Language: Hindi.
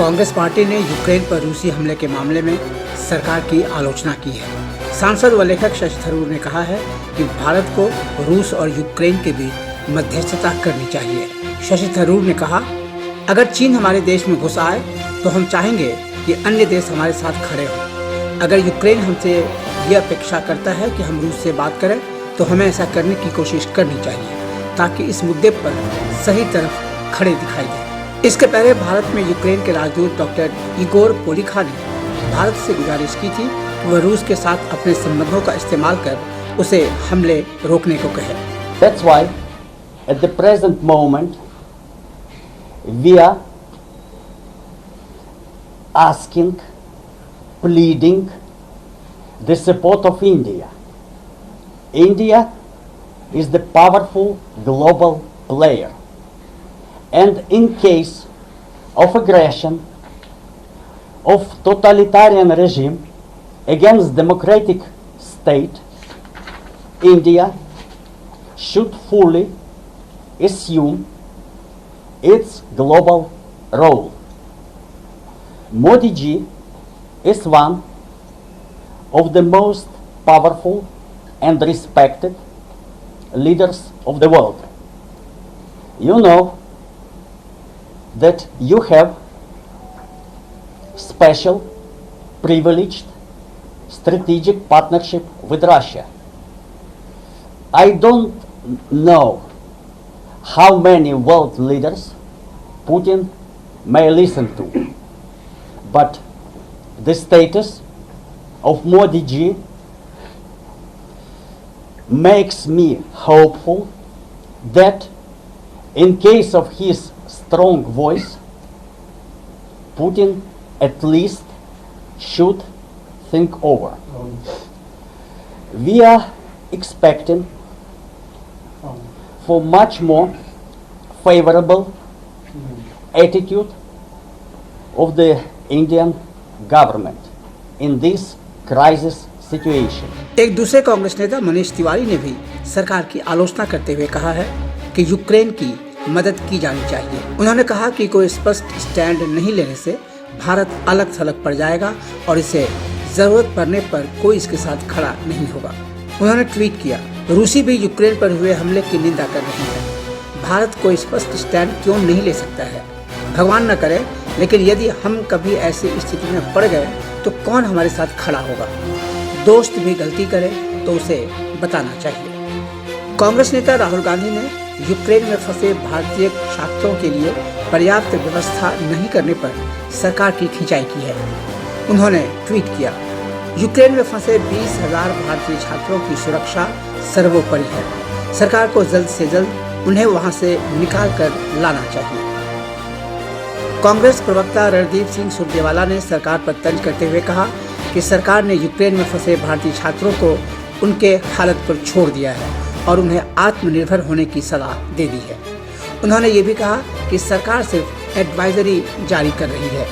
कांग्रेस पार्टी ने यूक्रेन पर रूसी हमले के मामले में सरकार की आलोचना की है। सांसद व लेखक शशि थरूर ने कहा है कि भारत को रूस और यूक्रेन के बीच मध्यस्थता करनी चाहिए। शशि थरूर ने कहा, अगर चीन हमारे देश में घुस आए तो हम चाहेंगे कि अन्य देश हमारे साथ खड़े हों। अगर यूक्रेन हमसे ये अपेक्षा करता है कि हम रूस से बात करें तो हमें ऐसा करने की कोशिश करनी चाहिए ताकि इस मुद्दे पर सही तरफ खड़े दिखाई दें। इसके पहले भारत में यूक्रेन के राजदूत डॉक्टर इगोर पोलिखा ने भारत से गुजारिश की थी कि वह रूस के साथ अपने संबंधों का इस्तेमाल कर उसे हमले रोकने को कहे। That's why at the present moment we are asking, pleading the support of India. India is the powerful global player, and in case of aggression of totalitarian regime against democratic state, India should fully assume its global role. Modi ji is one of the most powerful and respected leaders of the world. You know that you have special, privileged, strategic partnership with Russia. I don't know how many world leaders Putin may listen to, but the status of Modi ji makes me hopeful that in case of his strong voice, Putin at least should think over. We are expecting for much more favorable attitude of the Indian government in this crisis situation. एक दूसरे कांग्रेस नेता मनीष तिवारी ने भी सरकार की आलोचना करते हुए कहा है कि यूक्रेन की मदद की जानी चाहिए। उन्होंने कहा कि कोई स्पष्ट स्टैंड नहीं लेने से भारत अलग थलग पड़ जाएगा और इसे जरूरत पड़ने पर कोई इसके साथ खड़ा नहीं होगा। उन्होंने ट्वीट किया, रूसी भी यूक्रेन पर हुए हमले की निंदा कर रही है। भारत कोई स्पष्ट स्टैंड क्यों नहीं ले सकता है? भगवान न करे, लेकिन यदि हम कभी ऐसी स्थिति में पड़ गए तो कौन हमारे साथ खड़ा होगा? दोस्त भी गलती करे तो उसे बताना चाहिए। कांग्रेस नेता राहुल गांधी ने यूक्रेन में फंसे भारतीय छात्रों के लिए पर्याप्त व्यवस्था नहीं करने पर सरकार की खिंचाई की है। उन्होंने ट्वीट किया, यूक्रेन में फंसे 20,000 भारतीय छात्रों की सुरक्षा सर्वोपरि है। सरकार को जल्द से जल्द उन्हें वहां से निकाल कर लाना चाहिए। कांग्रेस प्रवक्ता रणदीप सिंह सुरजेवाला ने सरकार पर तंज करते हुए कहा कि सरकार ने यूक्रेन में फंसे भारतीय छात्रों को उनके हालत पर छोड़ दिया है और उन्हें आत्मनिर्भर होने की सलाह दे दी है। उन्होंने ये भी कहा कि सरकार सिर्फ एडवाइजरी जारी कर रही है।